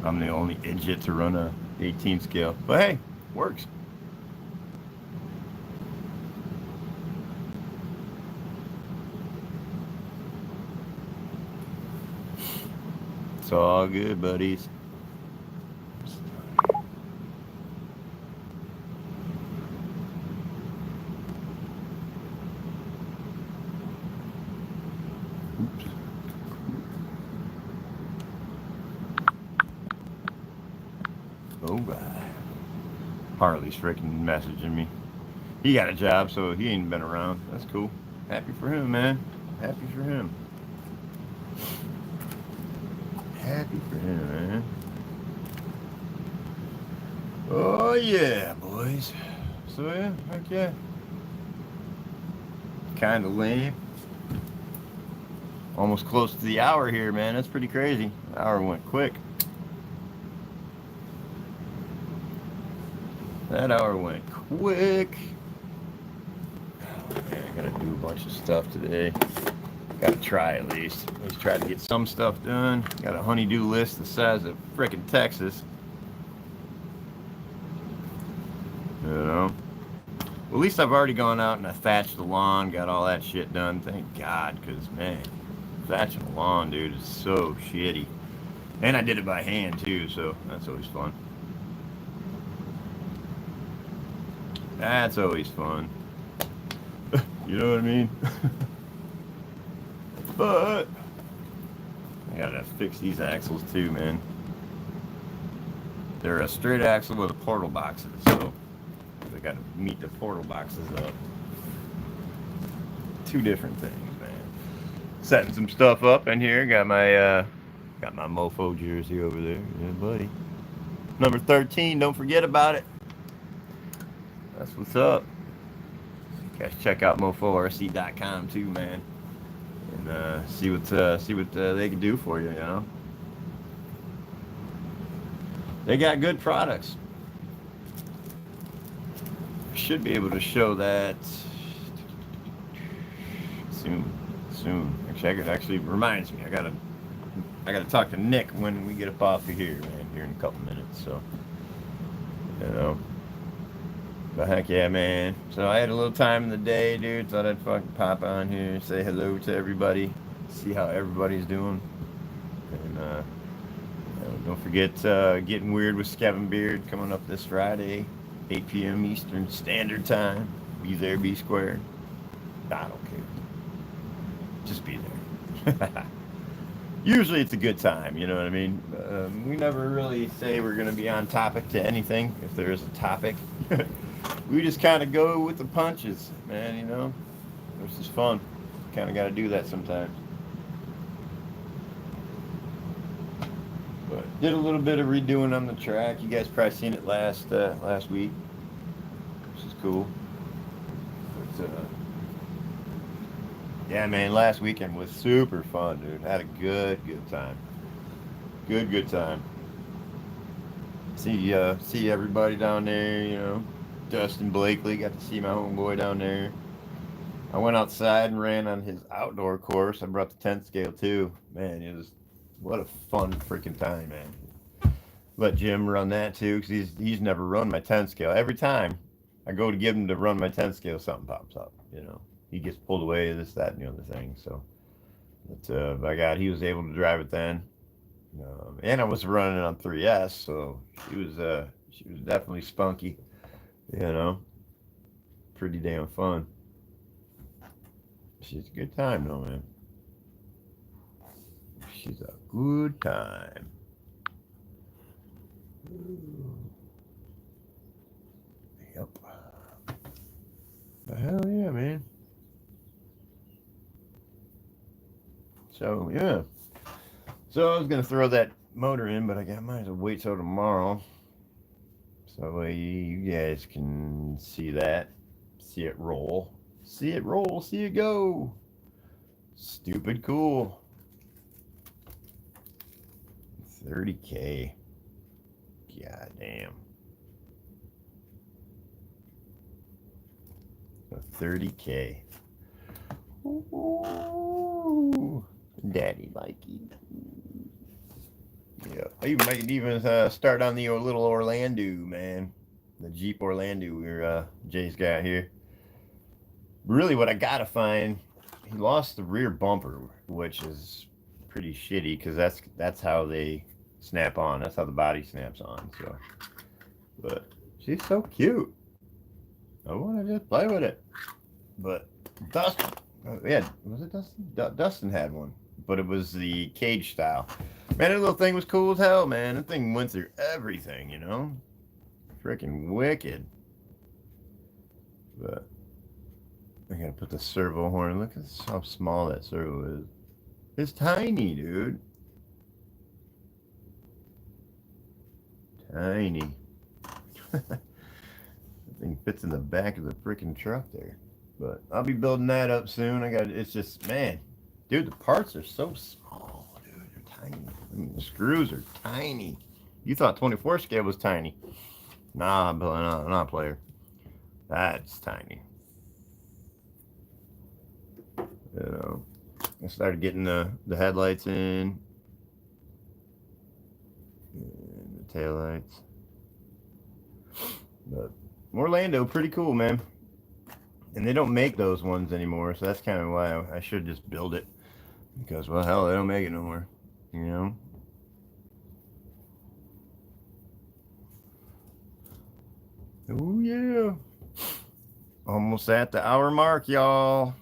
I'm the only idiot to run a 18 scale. But hey, works. It's all good, buddies. Oops. Oh, bye. Harley's freaking messaging me. He got a job, so he ain't been around. That's cool. Happy for him, man. Happy for him. Happy for him, man. Oh, yeah, boys. So, yeah, heck yeah. Kind of lame. Almost close to the hour here, man. That's pretty crazy. The hour went quick. That hour went quick. Oh, man, I gotta do a bunch of stuff today. Gotta try at least. At least try to get some stuff done. Got a honeydew list the size of frickin' Texas. You know? Well, at least I've already gone out and I thatched the lawn, got all that shit done. Thank God, because, man, thatching the lawn, dude, is so shitty. And I did it by hand, too, so that's always fun. That's always fun. You know what I mean? But I gotta fix these axles too, man. They're a straight axle with a portal boxes, so I gotta meet the portal boxes up. Two different things, man. Setting some stuff up in here. Got my mofo jersey over there. Yeah, buddy. Number 13, don't forget about it. That's what's up. You guys check out mofo.rc.com too, man. And see what they can do for you, you know. They got good products. Should be able to show that soon. Actually, I could actually reminds me. I gotta talk to Nick when we get up off of here, man. Here in a couple minutes. So, you know. But heck yeah, man. So I had a little time in the day, dude. Thought I'd fucking pop on here, say hello to everybody, see how everybody's doing, and don't forget Getting Weird with Kevin Beard coming up this Friday, 8 p.m. Eastern Standard Time. Be there, be square. I don't care. Just be there. Usually it's a good time, you know what I mean? We never really say we're going to be on topic to anything, if there is a topic. We just kind of go with the punches, man, you know? This is fun. Kind of got to do that sometimes. But did a little bit of redoing on the track. You guys probably seen it last week, which is cool. But, yeah, man, last weekend was super fun, dude. Had a good time. Good time. See everybody down there, you know. Dustin Blakely, got to see my homeboy down there. I went outside and ran on his outdoor course. I brought the 10th scale too. Man, it was what a fun freaking time, man. Let Jim run that too, because he's never run my 10 scale. Every time I go to give him to run my 10 scale, something pops up, you know. He gets pulled away, this, that, and the other thing. So, but by God, he was able to drive it then. And I was running on 3S, so she was definitely spunky, you know. Pretty damn fun. She's a good time though, man. She's a good time. Yep. The hell yeah, man. So yeah. So I was gonna throw that motor in, but I might as well wait till tomorrow. So you guys can see that. See it roll. See it roll. See it go. Stupid cool. 30K. God damn. $30K. Ooh, daddy like it. Yeah, I might even start on the little Orlando, man. The Jeep Orlando Jay's got here. Really, what I gotta find, he lost the rear bumper, which is pretty shitty because that's how they snap on. That's how the body snaps on. So, but she's so cute. I want to just play with it. But Dustin, yeah, was it Dustin? Dustin had one, but it was the cage style. Man, that little thing was cool as hell, man. That thing went through everything, you know? Freaking wicked. But I gotta put the servo horn. Look at how small that servo is. It's tiny, dude. Tiny. That thing fits in the back of the freaking truck there. But I'll be building that up soon. It's just, man, dude, the parts are so small, dude. They're tiny. I mean, the screws are tiny. You thought 24 scale was tiny. Nah, but not a player. That's tiny. You know, I started getting the headlights in. And the taillights. But Orlando, pretty cool, man. And they don't make those ones anymore, so that's kind of why I should just build it. Because, well, hell, they don't make it no more. You know? Oh, yeah. Almost at the hour mark, y'all.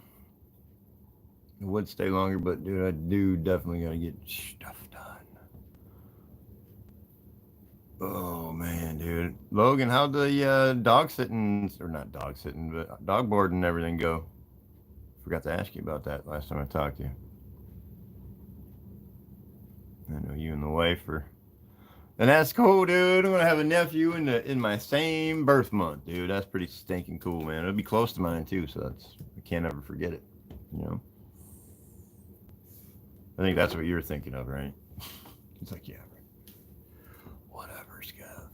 It would stay longer, but, dude, I do definitely got to get stuff done. Oh, man, dude. Logan, how'd the dog sitting, or not dog sitting, but dog boarding and everything go? Forgot to ask you about that last time I talked to you. I know you and the wife are... And that's cool, dude. I'm going to have a nephew in my same birth month, dude. That's pretty stinking cool, man. It'll be close to mine, too, so I can't ever forget it, you know? I think that's what you were thinking of, right? It's like, yeah, whatever, Scott.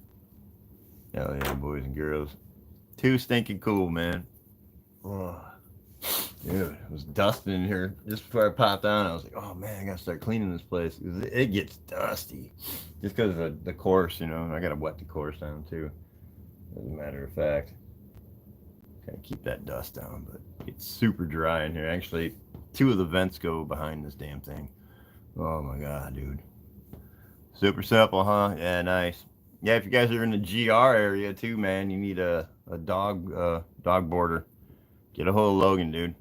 Hell yeah, boys and girls. Too stinking cool, man. Oh, dude, it was dusting in here just before I popped on. I was like, oh man, I gotta start cleaning this place. It gets dusty just because of the course, you know. I gotta wet the course down too, as a matter of fact. Kind of keep that dust down, but it's super dry in here. Actually, 2 of the vents go behind this damn thing. Oh my god, dude. Super simple, huh? Yeah, nice. Yeah, if you guys are in the GR area too, man, you need a dog boarder. Get a hold of Logan, dude.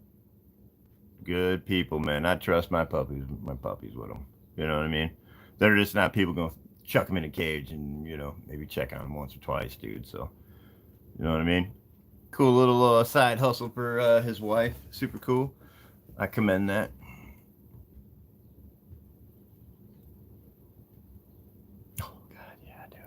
Good people, man. I trust my puppies with them. You know what I mean? They're just not people going to chuck them in a cage and, you know, maybe check on them once or twice, dude. So, you know what I mean? Cool little side hustle for his wife. Super cool. I commend that. Oh, God, yeah, dude.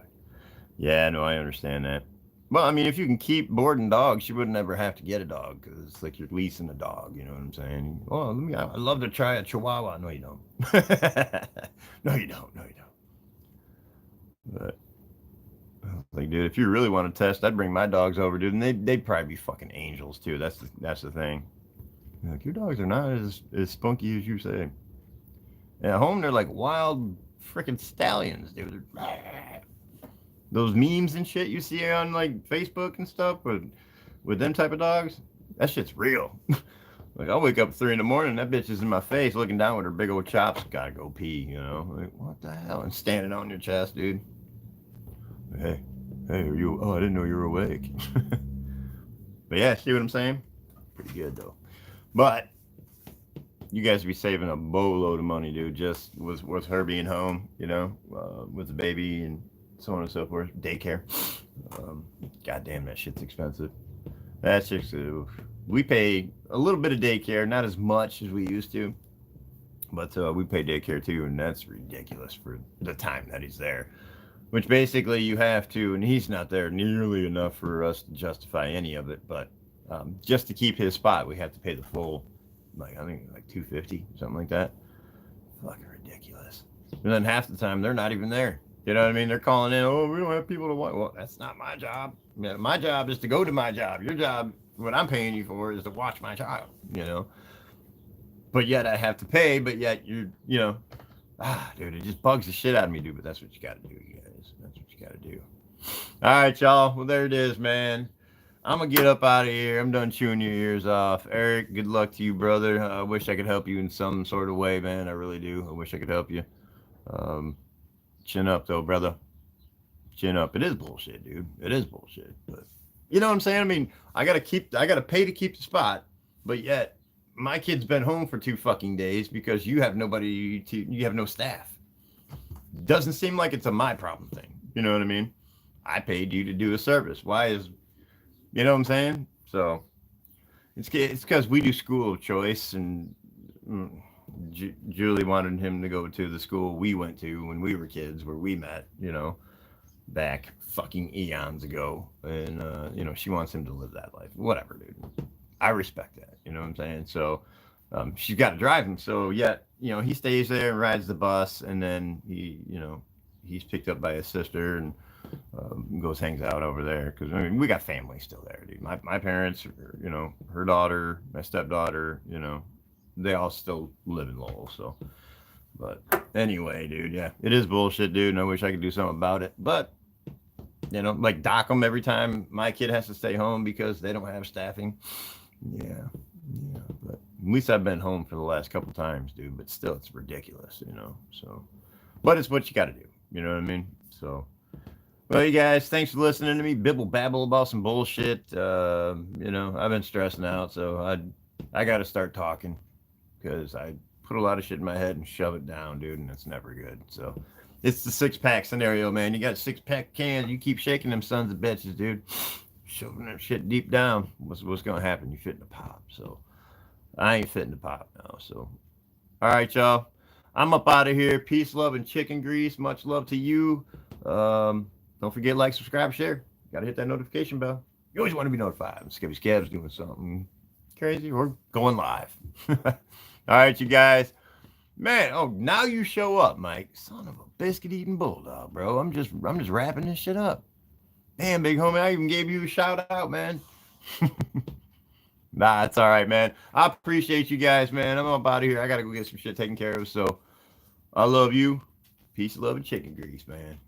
Yeah, no, I understand that. Well, I mean, if you can keep boarding dogs, you wouldn't ever have to get a dog because it's like you're leasing a dog. You know what I'm saying? Oh, I'd love to try a Chihuahua. No, you don't. No, you don't. No, you don't. But like, dude, if you really want to test, I'd bring my dogs over, dude, and they'd probably be fucking angels too. That's the thing. Like, your dogs are not as spunky as you say. At home, they're like wild freaking stallions, dude. Those memes and shit you see on like Facebook and stuff with them type of dogs, that shit's real. Like, I'll wake up at 3 a.m, that bitch is in my face looking down with her big old chops. Gotta go pee, you know? Like, what the hell? And standing on your chest, dude. Hey, are you? Oh, I didn't know you were awake. But yeah, see what I'm saying? Pretty good though. But you guys be saving a boatload of money, dude. Just with her being home, you know, with the baby and so on and so forth. Daycare. God damn, that shit's expensive. That's just, we pay a little bit of daycare, not as much as we used to, but we pay daycare too, and that's ridiculous for the time that he's there. Which basically you have to, and he's not there nearly enough for us to justify any of it, but just to keep his spot, we have to pay the full, like, I think like $250, something like that. Fucking ridiculous. And then half the time they're not even there. You know what I mean? They're calling in, oh, we don't have people to watch. Well, that's not my job. Yeah, my job is to go to my job. Your job, what I'm paying you for, is to watch my child, you know? But yet I have to pay, but yet dude, it just bugs the shit out of me, dude. But that's what you got to do, you guys. That's what you got to do. All right, y'all. Well, there it is, man. I'm gonna get up out of here. I'm done chewing your ears off. Eric, good luck to you, brother. I wish I could help you in some sort of way, man. I really do. I wish I could help you. Um, chin up, though, brother. Chin up. It is bullshit, dude. It is bullshit. But you know what I'm saying? I mean, I gotta pay to keep the spot, but yet my kid's been home for 2 fucking days because you have you have no staff. Doesn't seem like it's a my problem thing. You know what I mean? I paid you to do a service. Why is, you know what I'm saying? So it's because we do school of choice, and Julie wanted him to go to the school we went to when we were kids, where we met. Back fucking eons ago, and she wants him to live that life. Whatever, dude. I respect that. You know what I'm saying? So she's got to drive him. So yet, he stays there and rides the bus, and then he's picked up by his sister and goes hangs out over there because I mean we got family still there, dude. My parents, her daughter, my stepdaughter, they all still live in Lowell. So, but anyway, dude, yeah, it is bullshit, dude, and I wish I could do something about it, but like dock them every time my kid has to stay home because they don't have staffing. Yeah, but at least I've been home for the last couple times, dude. But still, it's ridiculous, So, but it's what you got to do. You know what I mean? So. Well, you guys, thanks for listening to me bibble babble about some bullshit. I've been stressing out, so I got to start talking because I put a lot of shit in my head and shove it down, dude, and it's never good. So it's the 6-pack scenario, man. You got 6-pack cans, you keep shaking them sons of bitches, dude. Shoving that shit deep down. What's gonna happen? You fit in the pop. So I ain't fitting the pop now. So all right, y'all. I'm up out of here. Peace, love, and chicken grease. Much love to you. Don't forget, like, subscribe, share. Got to hit that notification bell. You always want to be notified. Skibby Scab's doing something crazy or going live. All right, you guys. Man, now you show up, Mike. Son of a biscuit-eating bulldog, bro. I'm just wrapping this shit up. Damn, big homie, I even gave you a shout out, man. Nah, it's all right, man. I appreciate you guys, man. I'm up out of here. I got to go get some shit taken care of. So I love you. Peace, love, and chicken grease, man.